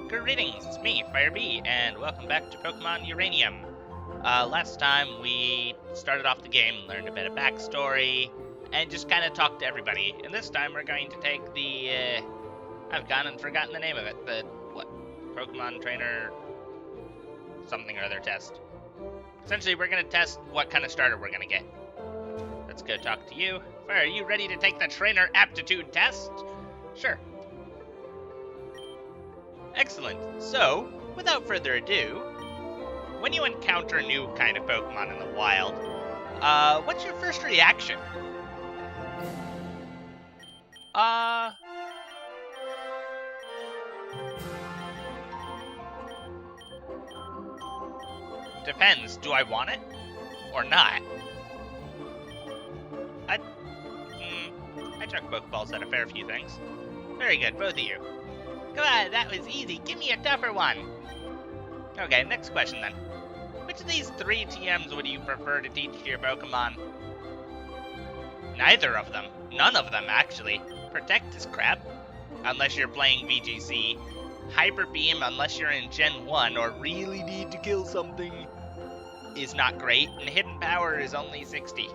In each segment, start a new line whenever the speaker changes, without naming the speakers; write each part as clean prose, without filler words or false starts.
Greetings, it's me, FireB, and welcome back to Pokemon Uranium. Last time we started off the game, learned a bit of backstory, and just kind of talked to everybody. And this time we're going to take the, I've gone and forgotten the name of it, the, Pokemon Trainer something or other test. Essentially, we're going to test what kind of starter we're going to get. Let's go talk to you. Fire, are you ready to take the Trainer Aptitude Test? Sure. Excellent. So, without further ado, when you encounter a new kind of Pokemon in the wild, what's your first reaction? Depends. Do I want it? Or not? I chuck Pokeballs at a fair few things. Very good, both of you. Come on, that was easy. Give me a tougher one. Okay, next question then. Which of these three TMs would you prefer to teach to your Pokemon? Neither of them. None of them, actually. Protect is crap, unless you're playing VGC. Hyper Beam, unless you're in Gen 1 or really need to kill something, is not great. And Hidden Power is only 60.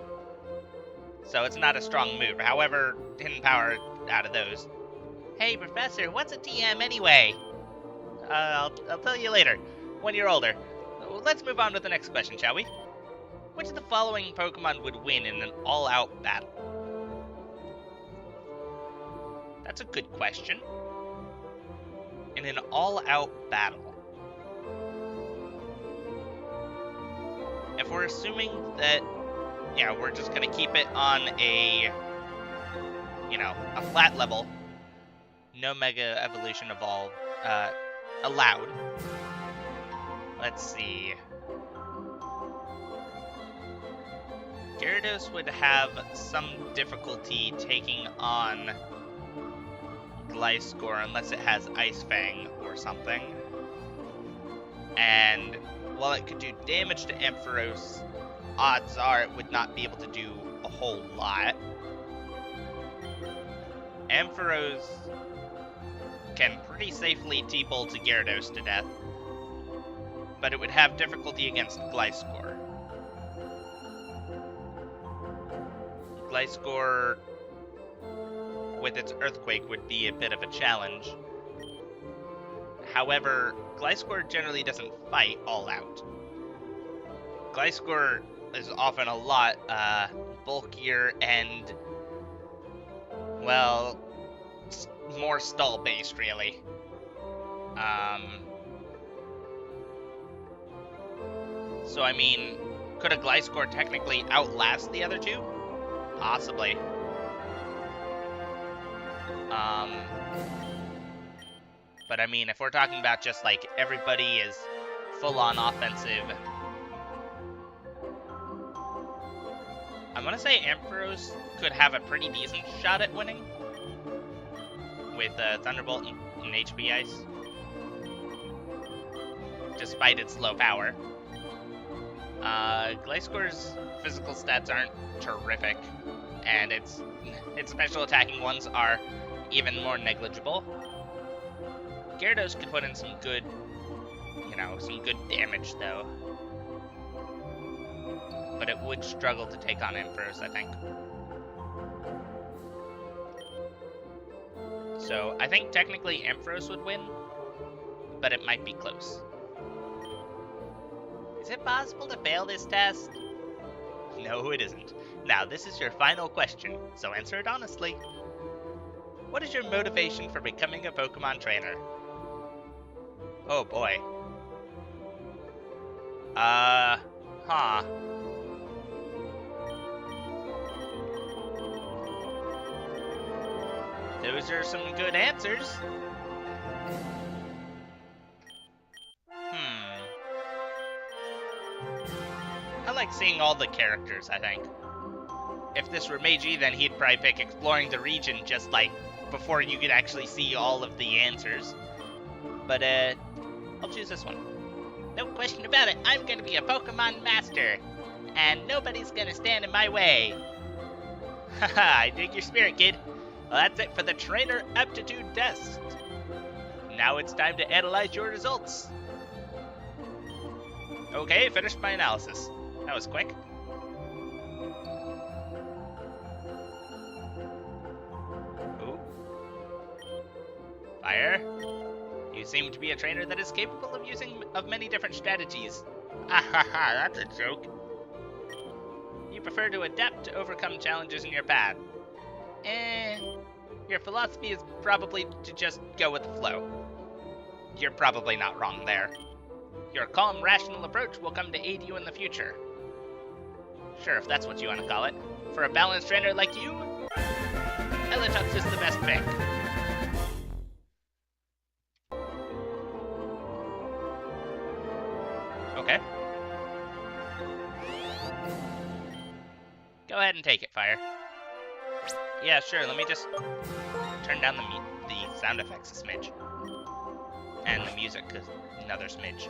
So it's not a strong move. However, Hidden Power out of those. Hey, Professor, what's a TM anyway? I'll tell you later, when you're older. Let's move on to the next question, shall we? Which of the following Pokemon would win in an all-out battle? That's a good question. In an all-out battle. If we're assuming that, yeah, we're just gonna keep it on a, a flat level, no Mega Evolution Evolve allowed. Let's see. Gyarados would have some difficulty taking on Gliscor unless it has Ice Fang or something. And while it could do damage to Ampharos, odds are it would not be able to do a whole lot. Ampharos can pretty safely T-Bolt to Gyarados to death, but it would have difficulty against Gliscor. Gliscor, with its Earthquake, would be a bit of a challenge. However, Gliscor generally doesn't fight all out. Gliscor is often a lot bulkier and, well, more stall-based, really. So, I mean, could a Gliscor technically outlast the other two? Possibly. But, I mean, if we're talking about just, like, everybody is full-on offensive, I'm gonna say Ampharos could have a pretty decent shot at winning with Thunderbolt and HP Ice, despite its low power. Gliscor's physical stats aren't terrific, and its special attacking ones are even more negligible. Gyarados could put in some good, some good damage though, but it would struggle to take on Ampharos, I think. So, I think technically Ampharos would win, but it might be close. Is it possible to fail this test? No, it isn't. Now, this is your final question, so answer it honestly. What is your motivation for becoming a Pokemon trainer? Oh boy. Those are some good answers. I like seeing all the characters, I think. If this were Meiji, then he'd probably pick exploring the region just like before you could actually see all of the answers. But, I'll choose this one. No question about it, I'm gonna be a Pokemon Master, and nobody's gonna stand in my way. Haha, I dig your spirit, kid. Well, that's it for the Trainer Aptitude Test. Now it's time to analyze your results. Okay, finished my analysis. That was quick. Ooh. Fire. You seem to be a trainer that is capable of using many different strategies. Ahaha, that's a joke. You prefer to adapt to overcome challenges in your path. Your philosophy is probably to just go with the flow. You're probably not wrong there. Your calm, rational approach will come to aid you in the future. Sure, if that's what you want to call it. For a balanced trainer like you, Elitux is the best pick. Okay. Go ahead and take it, Fire. Yeah, sure, let me just turn down the sound effects a smidge. And the music another smidge.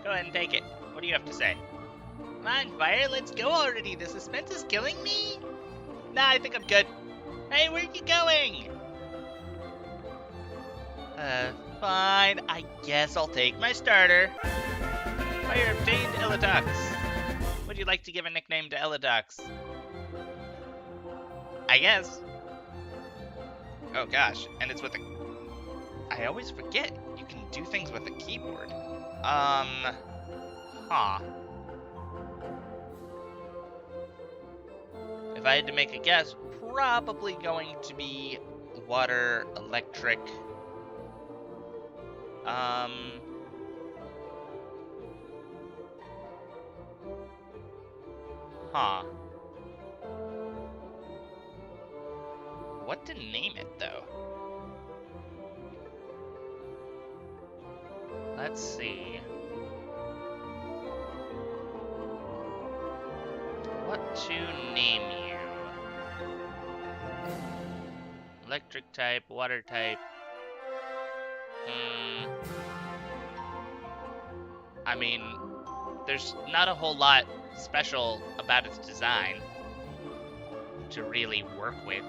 Go ahead and take it. What do you have to say? Come on, Fire, let's go already. The suspense is killing me. Nah, I think I'm good. Hey, where are you going? Fine. I guess I'll take my starter. Fire obtained Elitux. Would you like to give a nickname to Elitux? I guess. Oh gosh, and it's with a... I always forget you can do things with a keyboard. Huh. If I had to make a guess, probably going to be water, electric. Huh. What to name it, though? Let's see. What to name you? Electric type, water type. I mean, there's not a whole lot special about its design to really work with.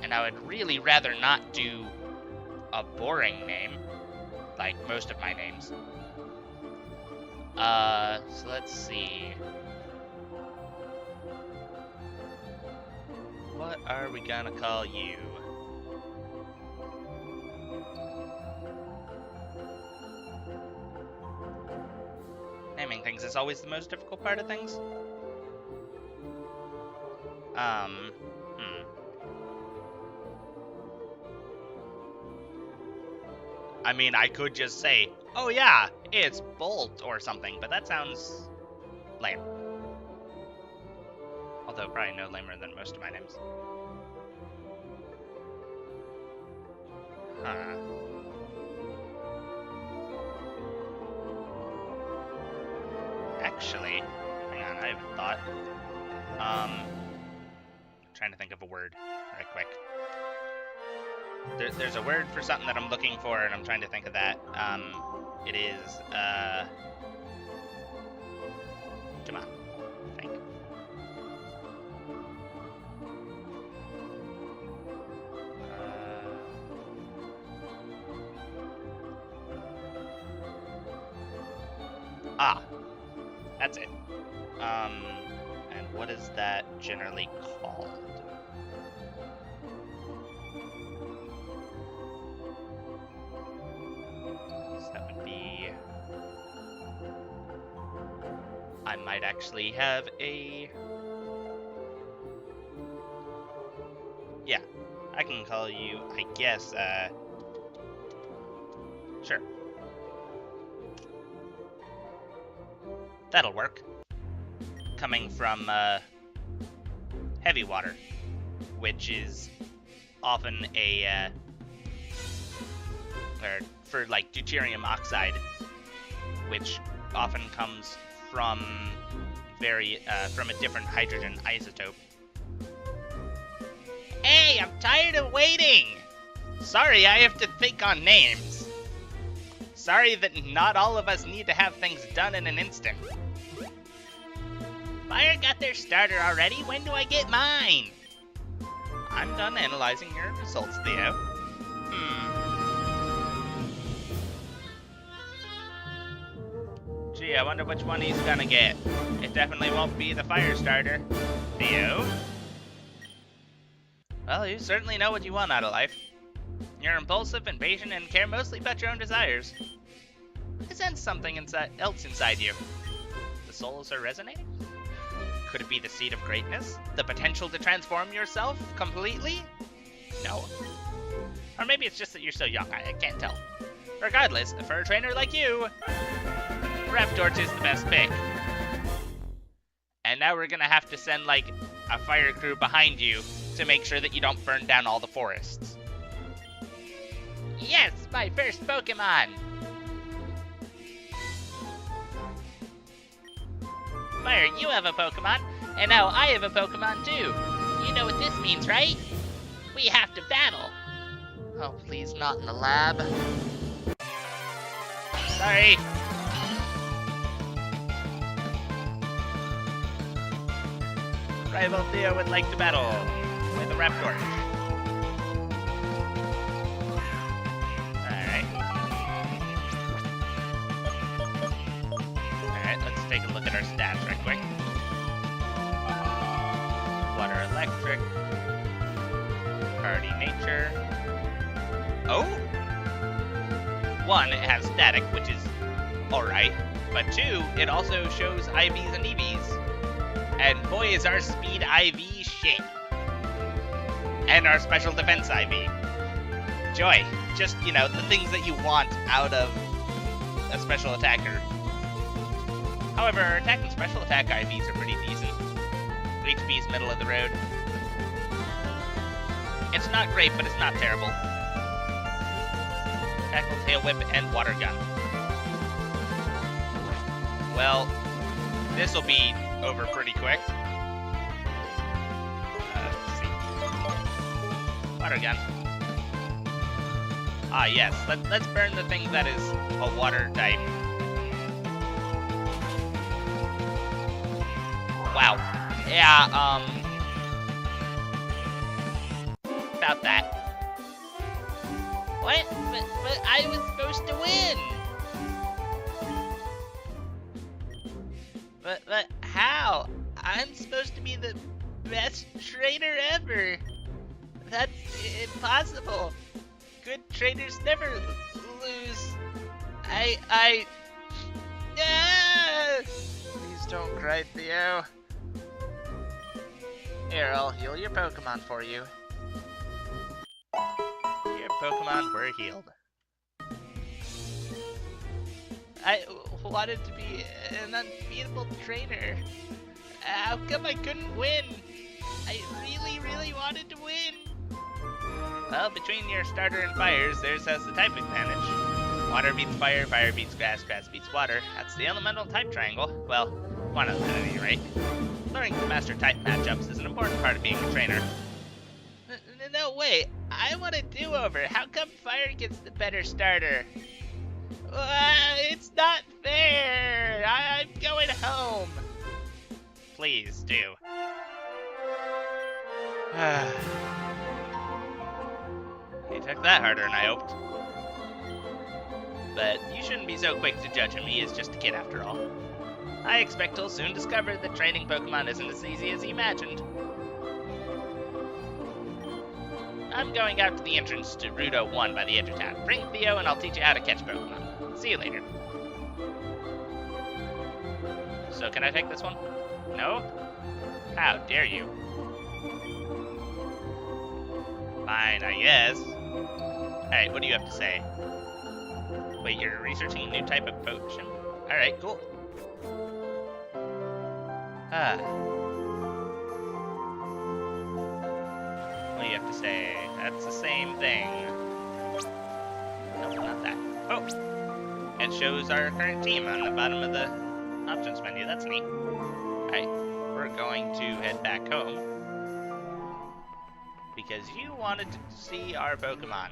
And I would really rather not do a boring name, like most of my names. So let's see. What are we gonna call you? Naming things is always the most difficult part of things. I mean, I could just say, oh yeah, it's Bolt or something, but that sounds lame. Although probably no lamer than most of my names. Huh. Actually, hang on, I have a thought. Trying to think of a word right quick. There's a word for something that I'm looking for, and I'm trying to think of that. It is, come on, think. That's it. And what is that generally called? I might actually have a... Yeah, I can call you, I guess, sure. That'll work. Coming from, heavy water, which is often a, or for, like, deuterium oxide, which often comes from from a different hydrogen isotope. Hey, I'm tired of waiting! Sorry, I have to think on names. Sorry that not all of us need to have things done in an instant. Fire got their starter already. When do I get mine? I'm done analyzing your results, Theo. Gee, I wonder which one he's gonna get. It definitely won't be the fire starter. Theo? Well, you certainly know what you want out of life. You're impulsive, impatient, and care mostly about your own desires. I sense something else inside you. The souls are resonating? Could it be the seed of greatness? The potential to transform yourself completely? No. Or maybe it's just that you're so young, I can't tell. Regardless, for a trainer like you, Raptorch is the best pick. And now we're gonna have to send, like, a fire crew behind you to make sure that you don't burn down all the forests. Yes, my first Pokemon! Fire, you have a Pokemon, and now I have a Pokemon too. You know what this means, right? We have to battle. Oh, please, not in the lab. Sorry. Rival Theo would like to battle with a Raptor. Alright, let's take a look at our stats right quick. Water Electric. Hardy Nature. Oh! 1, it has Static, which is alright. But 2, it also shows IVs and EVs. And boy, is our Speed IV shit. And our Special Defense IV. Joy. Just, you know, the things that you want out of a special attacker. However, our attack and special attack IVs are pretty decent. HP's middle of the road. It's not great, but it's not terrible. Tackle, Tail Whip, and Water Gun. Well, this will be over pretty quick. Let's see. Water Gun. Ah, yes. Let's burn the thing that is a water type. Wow. Yeah, about that. What? But I was supposed to win! But how? I'm supposed to be the best trainer ever. That's impossible. Good trainers never lose. Please don't cry, Theo. Here, I'll heal your Pokemon for you. Your Pokemon were healed. I wanted to be an unbeatable trainer. How come I couldn't win? I really, really wanted to win. Well, between your starter and fires, theirs has the type advantage. Water beats fire, fire beats grass, grass beats water. That's the elemental type triangle. Well, one of them at any rate. Learning to master type matchups is an important part of being a trainer. No, wait. I want a do-over. How come fire gets the better starter? It's not fair! I'm going home! Please, do. He took that harder than I hoped. But you shouldn't be so quick to judge him. He is just a kid after all. I expect he'll soon discover that training Pokemon isn't as easy as he imagined. I'm going out to the entrance to Route 01 by the edge of town. Bring Theo and I'll teach you how to catch Pokemon. See you later. So can I take this one? No? How dare you? Fine, I guess. Alright, what do you have to say? Wait, you're researching a new type of potion? Alright, cool. What do you have to say? That's the same thing. Nope, not that. Oh! It shows our current team on the bottom of the options menu. That's neat. Alright, we're going to head back home. Because you wanted to see our Pokemon.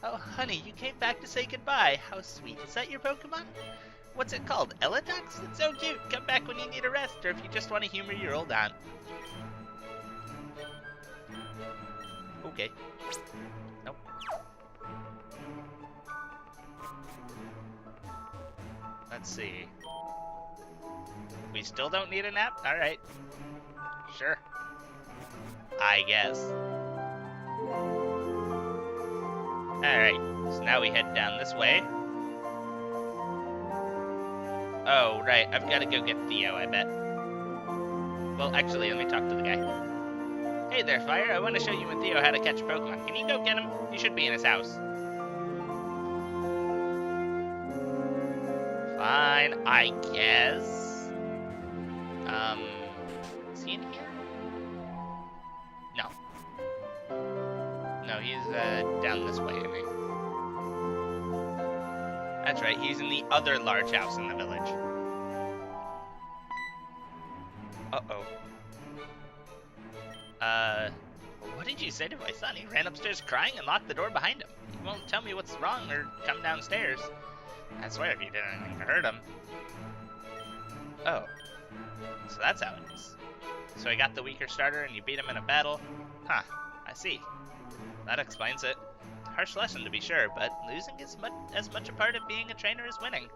Oh, honey, you came back to say goodbye. How sweet. Is that your Pokemon? what's it called? Elitox? It's so cute. Come back when you need a rest, or if you just want to humor your old aunt. Okay. Nope. Let's see. We still don't need a nap? Alright. Sure. I guess. Alright, so now we head down this way. Oh, right, I've got to go get Theo, I bet. Well, actually, let me talk to the guy. Hey there, Fire, I want to show you and Theo how to catch a Pokemon. Can you go get him? He should be in his house. Fine, I guess. Is he in here? No. No, he's, down this way, isn't he? That's right, he's in the other large house in the village. Uh-oh. What did you say to my son? He ran upstairs crying and locked the door behind him. He won't tell me what's wrong or come downstairs. I swear if you did anything to hurt him. Oh. So that's how it is. So I got the weaker starter and you beat him in a battle? Huh, I see. That explains it. Harsh lesson to be sure, but losing is as much a part of being a trainer as winning.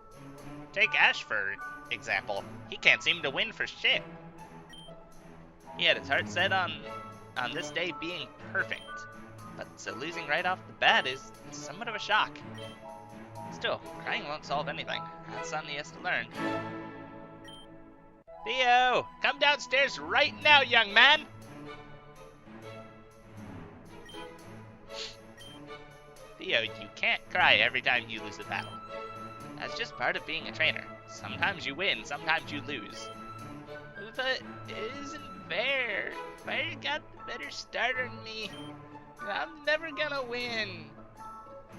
Take Ash for example. He can't seem to win for shit. He had his heart set on this day being perfect. But so losing right off the bat is somewhat of a shock. Still, crying won't solve anything. That's something he has to learn. Theo! Come downstairs right now, young man! Theo, you can't cry every time you lose a battle. That's just part of being a trainer. Sometimes you win, sometimes you lose. But it isn't fair. Fire got the better starter than me. I'm never gonna win.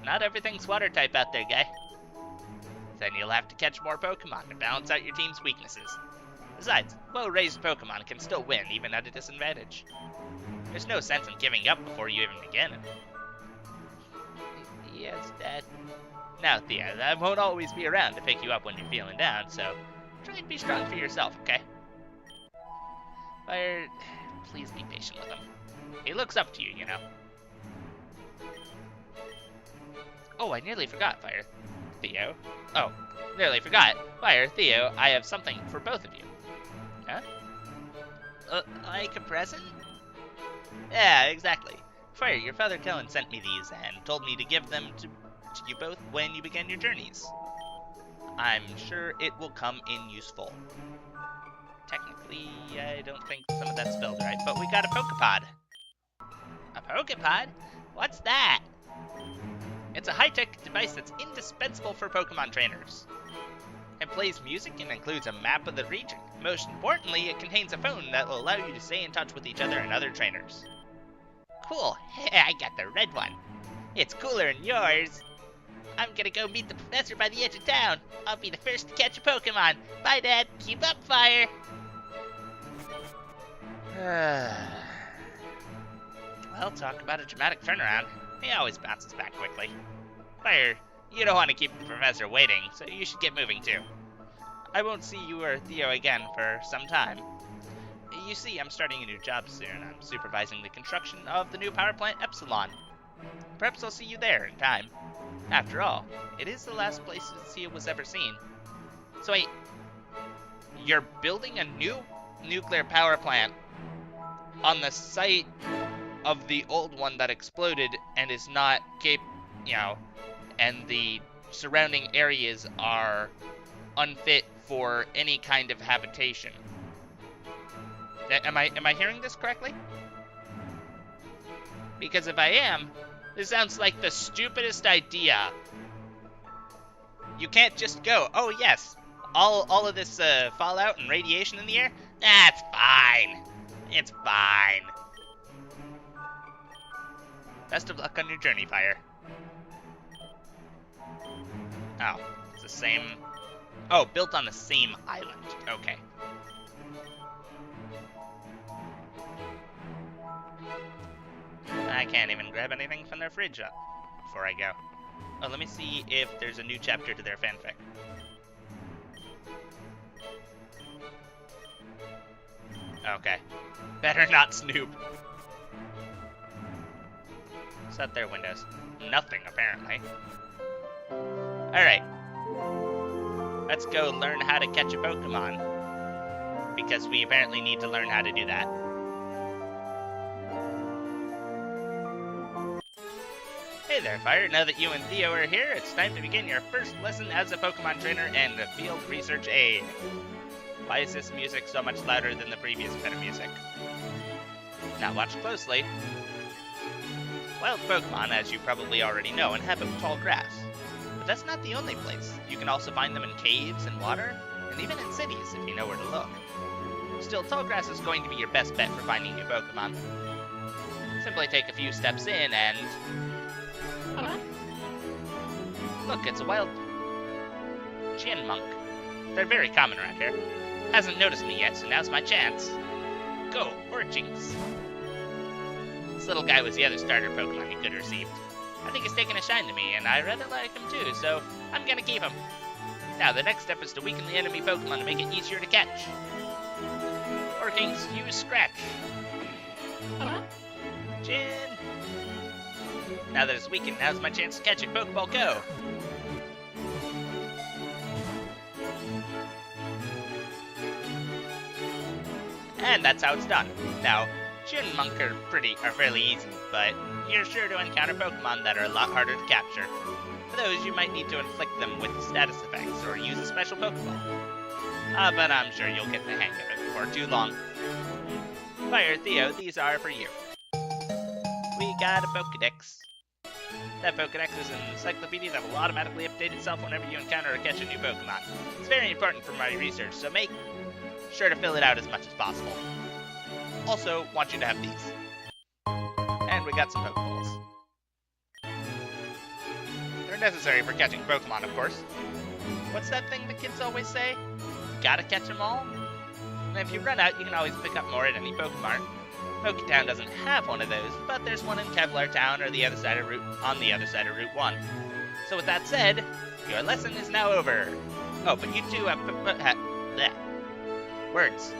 Not everything's water type out there, guy. Then you'll have to catch more Pokemon to balance out your team's weaknesses. Besides, well-raised Pokemon can still win, even at a disadvantage. There's no sense in giving up before you even begin. Yes, Dad. Now, Thea, I won't always be around to pick you up when you're feeling down, so try and be strong for yourself, okay? Fire, please be patient with him. He looks up to you, you know. Oh, I nearly forgot, Fire. Theo. Oh, nearly forgot. Fire, Theo, I have something for both of you. Huh? Like a present? Yeah, exactly. Fire, your father Kellen sent me these and told me to give them to you both when you begin your journeys. I'm sure it will come in useful. Technically, I don't think some of that's spelled right, but we got a Pokepod. A Pokepod? What's that? It's a high-tech device that's indispensable for Pokemon trainers. It plays music and includes a map of the region. Most importantly, it contains a phone that will allow you to stay in touch with each other and other trainers. Cool. I got the red one. It's cooler than yours. I'm gonna go meet the professor by the edge of town. I'll be the first to catch a Pokemon. Bye, Dad. Keep up, Fire. Well, talk about a dramatic turnaround. He always bounces back quickly. Fire, you don't want to keep the professor waiting, so you should get moving too. I won't see you or Theo again for some time. You see, I'm starting a new job soon. I'm supervising the construction of the new power plant Epsilon. Perhaps I'll see you there in time. After all, it is the last place Lucia was ever seen. So wait, you're building a new nuclear power plant on the site of the old one that exploded and is not and the surrounding areas are unfit for any kind of habitation. Am I hearing this correctly? Because if I am, this sounds like the stupidest idea. You can't just go, oh yes, all of this fallout and radiation in the air? That's fine. It's fine. Best of luck on your journey, Fire. Oh, it's the same... Oh, built on the same island. Okay. I can't even grab anything from their fridge before I go. Oh, let me see if there's a new chapter to their fanfic. Okay. Better not snoop. Set their windows. Nothing, apparently. Alright. Let's go learn how to catch a Pokemon. Because we apparently need to learn how to do that. Hey there, Fire. Now that you and Theo are here, it's time to begin your first lesson as a Pokemon trainer and a field research aide. Why is this music so much louder than the previous bit of music? Now watch closely. Wild Pokemon, as you probably already know, inhabit tall grass. But that's not the only place. You can also find them in caves and water, and even in cities if you know where to look. Still, tall grass is going to be your best bet for finding new Pokemon. Simply take a few steps in and... Look, it's a wild Chinmunk. They're very common around here. Hasn't noticed me yet, so now's my chance. Go, Orchinx. This little guy was the other starter Pokemon you could have received. I think he's taking a shine to me, and I rather like him too, so I'm gonna keep him. Now, the next step is to weaken the enemy Pokemon to make it easier to catch. Orchinx, use Scratch. Chin. Now that it's weakened, now's my chance to catch it. Pokeball, go! And that's how it's done. Now, Chinmunk are fairly easy, but you're sure to encounter Pokemon that are a lot harder to capture. For those, you might need to inflict them with status effects or use a special Pokeball. But I'm sure you'll get the hang of it before too long. Fire, Theo, these are for you. We got a Pokedex. That Pokedex is an encyclopedia that will automatically update itself whenever you encounter or catch a new Pokemon. It's very important for my research, so make sure to fill it out as much as possible. Also, want you to have these. And we got some Pokeballs. They're necessary for catching Pokemon, of course. What's that thing the kids always say? Gotta catch them all? And if you run out, you can always pick up more at any Pokemart. Poketown doesn't have one of those, but there's one in Kevlar Town or on the other side of Route 1. So with that said, your lesson is now over. Oh, but you two have words.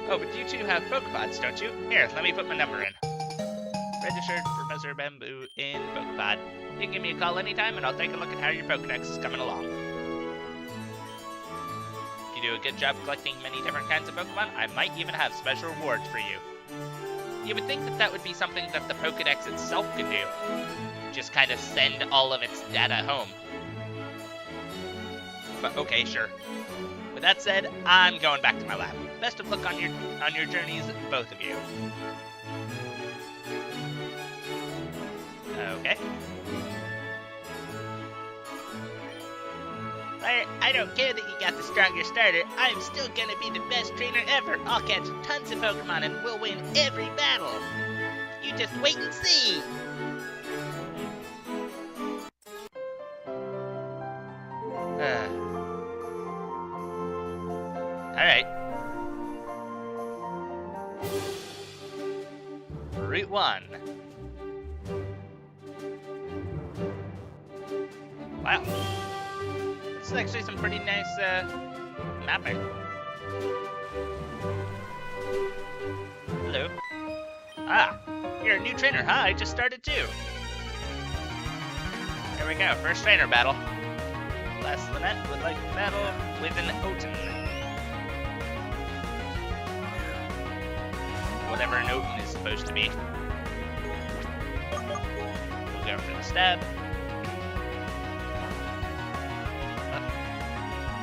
Oh, but you two have Pokepods, don't you? Here, let me put my number in. Registered Professor Bamb'o in Pokepod. You can give me a call anytime, and I'll take a look at how your Pokedex is coming along. If you do a good job collecting many different kinds of Pokemon, I might even have special rewards for you. You would think that that would be something that the Pokedex itself could do. Just kind of send all of its data home. But okay, sure. With that said, I'm going back to my lab. Best of luck on your journeys, both of you. Okay. I don't care that you got the stronger starter. I'm still gonna be the best trainer ever. I'll catch tons of Pokemon and we'll win every battle. You just wait and see. Alright. Route 1. Wow. This is actually some pretty nice mapping. Hello. Ah, you're a new trainer, huh? I just started too. Here we go, first trainer battle. Last Lynette would like to battle with an Oten. Whatever an Oten is supposed to be. We'll go for the stab.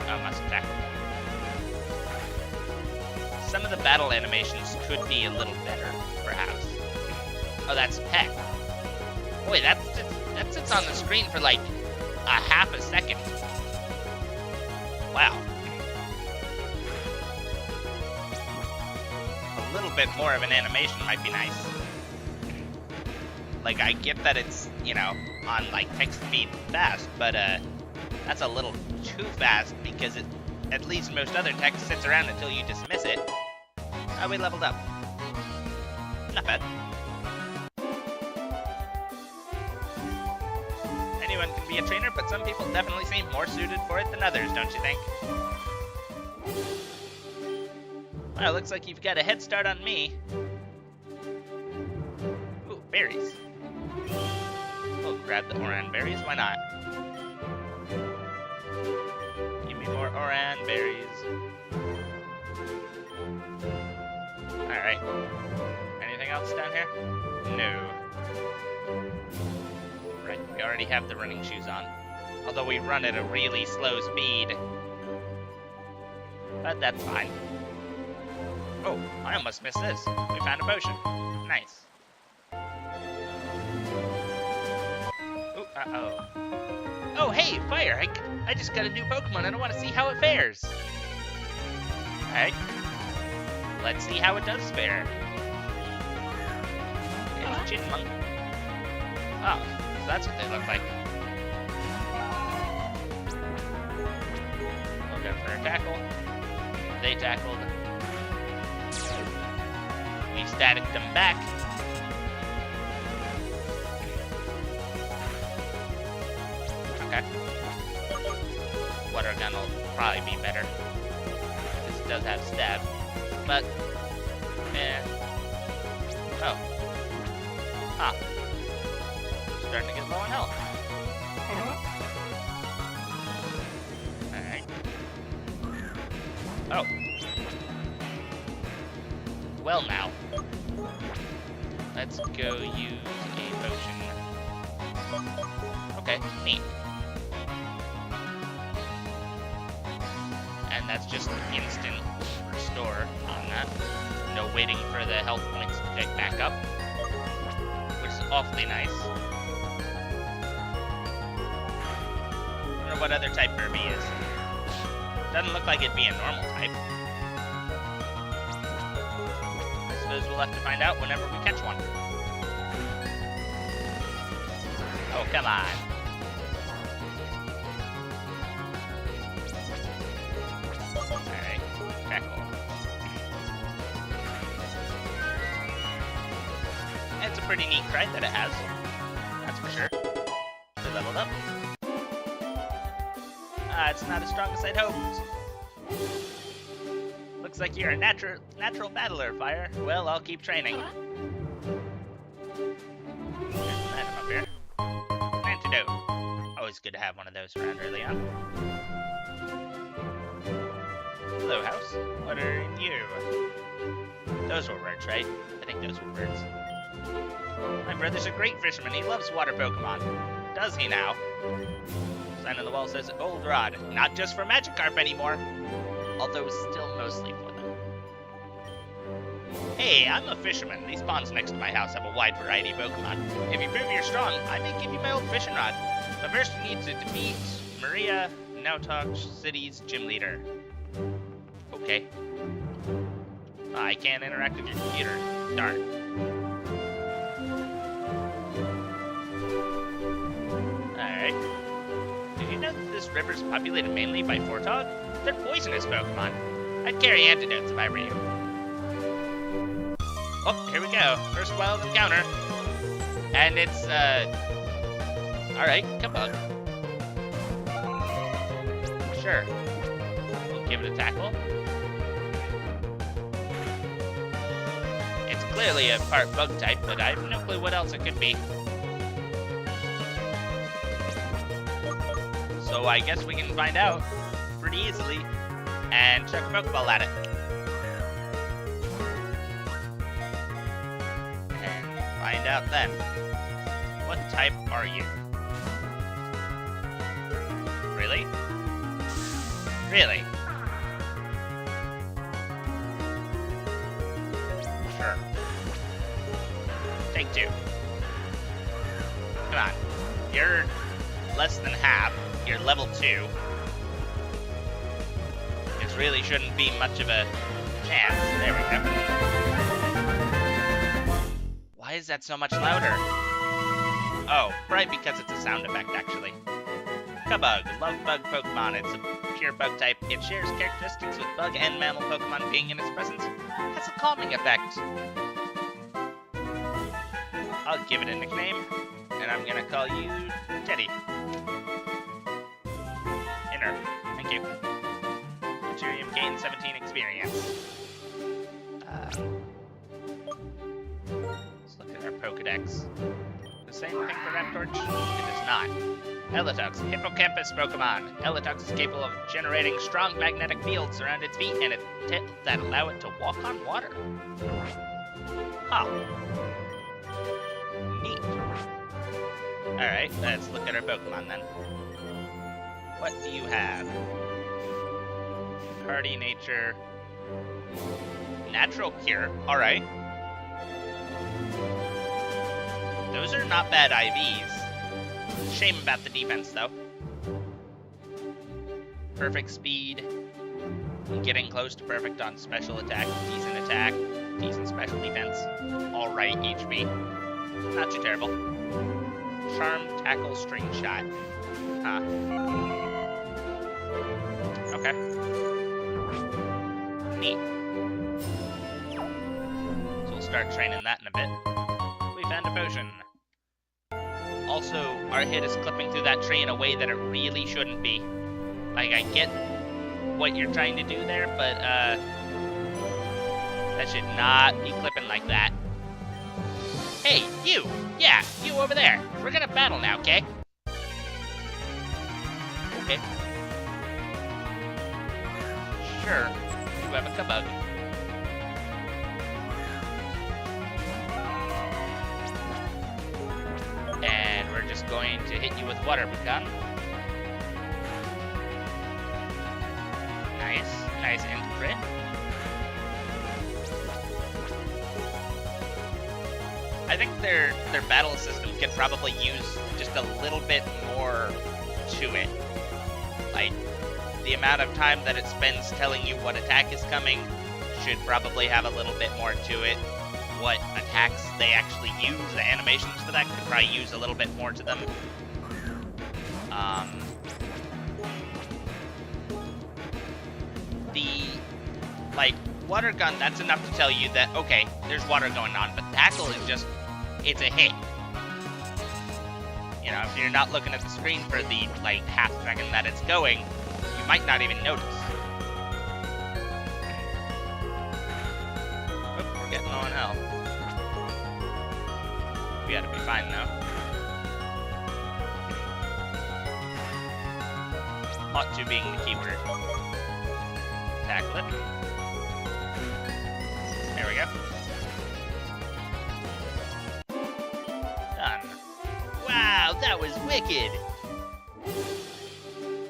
I must attack. Some of the battle animations could be a little better, perhaps. Oh, that's Peck. Boy, that sits on the screen for like a half a second. Wow. A little bit more of an animation might be nice. Like, I get that it's, you know, on like text speed fast, but that's a little too fast because at least most other text sits around until you dismiss it. Oh, we leveled up. Not bad. Anyone can be a trainer, but some people definitely seem more suited for it than others, don't you think? Well, looks like you've got a head start on me. Ooh, berries. We'll grab the Oran berries, why not? Give me more Oran berries. Alright. Anything else down here? No. Right, we already have the running shoes on. Although we run at a really slow speed. But that's fine. Oh, I almost missed this. We found a potion. Nice. Ooh, uh-oh. Oh, hey, Fire! I just got a new Pokemon and I want to see how it fares. Alright. Let's see how it does fare. It's Chipmunk. Oh, so that's what they look like. We'll go for a tackle. They tackled. We staticked them back. Okay. Water gun will probably be better. This does have stab. But, eh. Oh. Huh. Starting to get low on health. Alright. Oh. Well now. Let's go use a potion. Okay, neat. And that's just instant restore on that. No waiting for the health points to pick back up. Which is awfully nice. I wonder what other type Furby is. Doesn't look like it'd be a normal type. I suppose we'll have to find out whenever we catch one. Oh, come on. Alright, tackle. It's a pretty neat crate that it has. That's for sure. We leveled up. It's not as strong as I'd hoped. Looks like you're a natural battler, Fire. Well, I'll keep training. There's an item up here. An antidote. Always good to have one of those around early on. Hello, house. What are you? Those were words, right? I think those were words. My brother's a great fisherman. He loves water Pokemon. Does he now? Sign on the wall says Goldenrod. Not just for Magikarp anymore. Although still mostly for them. Hey, I'm a fisherman. These ponds next to my house have a wide variety of Pokemon. If you prove you're strong, I may give you my old fishing rod. But first you need to defeat Maria Nautok City's gym leader. Okay. I can't interact with your computer. Darn. Alright. Did you know that this river is populated mainly by Fortog? They're poisonous Pokemon. I'd carry antidotes if I were you. Oh, here we go. First wild encounter. And it's, alright, Kabug. Sure. We'll give it a tackle. It's clearly a part bug type, but I have no clue what else it could be. So I guess we can find out pretty easily and chuck a Pokeball at it. And find out then. What type are you? Really? Really? Sure. Take two. Come on. You're less than half. You're level 2. This really shouldn't be much of a chance. There we go. Why is that so much louder? Oh, right, because it's a sound effect, actually. Kabug, love bug Pokemon. It's a pure bug type. It shares characteristics with bug and mammal Pokemon. Being in its presence has a calming effect. I'll give it a nickname, and I'm gonna call you Teddy. Thank you. Uranium gain 17 experience. Let's look at our Pokedex. The same thing for Raptorch? It is not. Elitox, Hippocampus Pokemon. Elitox is capable of generating strong magnetic fields around its feet and its tail that allow it to walk on water. Huh. Neat. Alright, let's look at our Pokemon then. What do you have? Hardy Nature. Natural Cure. Alright. Those are not bad IVs. Shame about the defense, though. Perfect speed. Getting close to perfect on special attack, decent special defense. Alright, HP. Not too terrible. Charm, Tackle, String Shot. Huh. Okay. Neat. So we'll start training that in a bit. We found a potion. Also, our hit is clipping through that tree in a way that it really shouldn't be. Like, I get what you're trying to do there, but, that should not be clipping like that. Hey, you! Yeah, you over there. We're gonna battle now, okay? Okay. Sure. You have a kabug. And we're just going to hit you with Water Beacon. Nice. Nice end crit. I think their battle system could probably use just a little bit more to it. Like, the amount of time that it spends telling you what attack is coming should probably have a little bit more to it. What attacks they actually use, the animations for that could probably use a little bit more to them. The water gun, that's enough to tell you that, okay, there's water going on, but tackle is just, it's a hit. You know, if you're not looking at the screen for the, half second that it's going, you might not even notice. Oh, we're getting low on health. We gotta be fine, though. Ought to being the keyword. Tackle it. There we go. Done. Wow, that was wicked!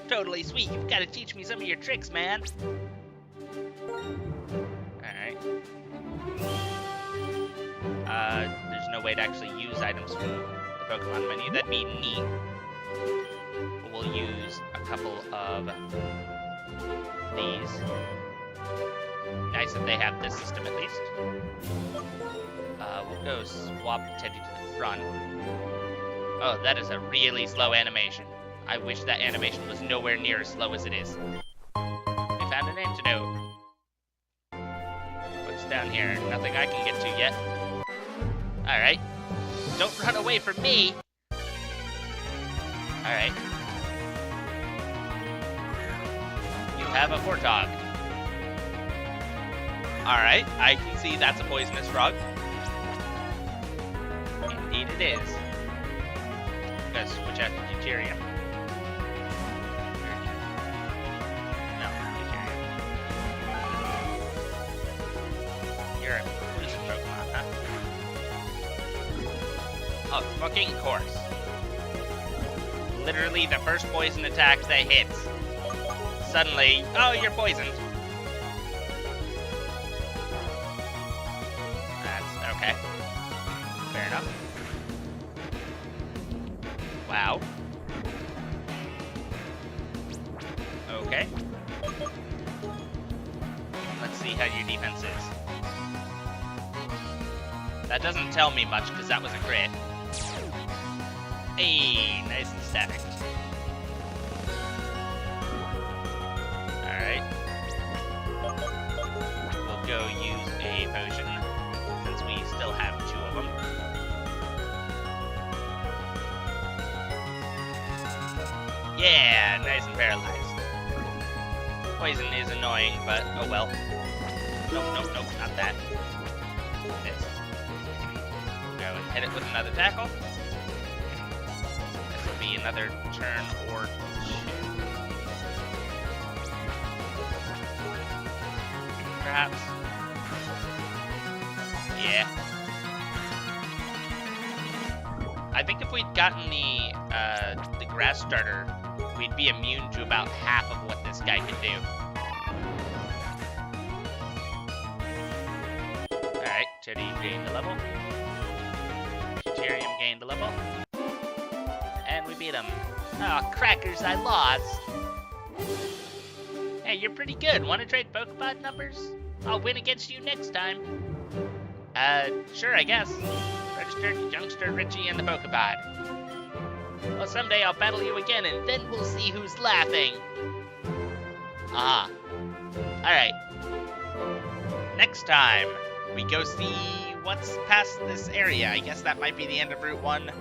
Totally sweet. You've got to teach me some of your tricks, man. Alright. There's no way to actually use items from the Pokemon menu. That'd be neat. But we'll use a couple of these. Nice that they have this system at least. We'll go swap Teddy to the front. Oh, that is a really slow animation. I wish that animation was nowhere near as slow as it is. We found an antidote. What's down here? Nothing I can get to yet. Alright. Don't run away from me! Alright. You have a Warthog. Alright, I can see that's a poisonous frog. Indeed it is. Gotta switch out to Deuterium. No, Deuterium. You're a poison Pokemon, huh? Of fucking course. Literally the first poison attack that hits. Suddenly, oh, you're poisoned. That's okay. Fair enough. Wow. Okay. Let's see how your defense is. That doesn't tell me much, because that was a crit. Hey, nice and static. Alright. We'll go use a potion, since we still have 2 of them. Yeah, nice and paralyzed. Poison is annoying, but oh well. Nope, nope, nope, not that. Hit it with another tackle. This will be another turn or two. Perhaps. Yeah. I think if we'd gotten the grass starter, we'd be immune to about half of what this guy could do. Alright, Teddy gained a level. Uranium gained a level. And we beat him. Oh, crackers, I lost. Hey, you're pretty good. Want to trade Pokemon numbers? I'll win against you next time. Sure, I guess. Registered youngster Richie and the Pokebot. Well, someday I'll battle you again, and then we'll see who's laughing. Ah. Alright. Next time, we go see what's past this area. I guess that might be the end of Route 1.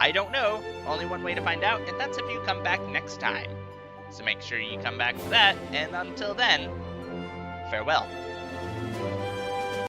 I don't know. Only one way to find out, and that's if you come back next time. So make sure you come back for that, and until then, farewell.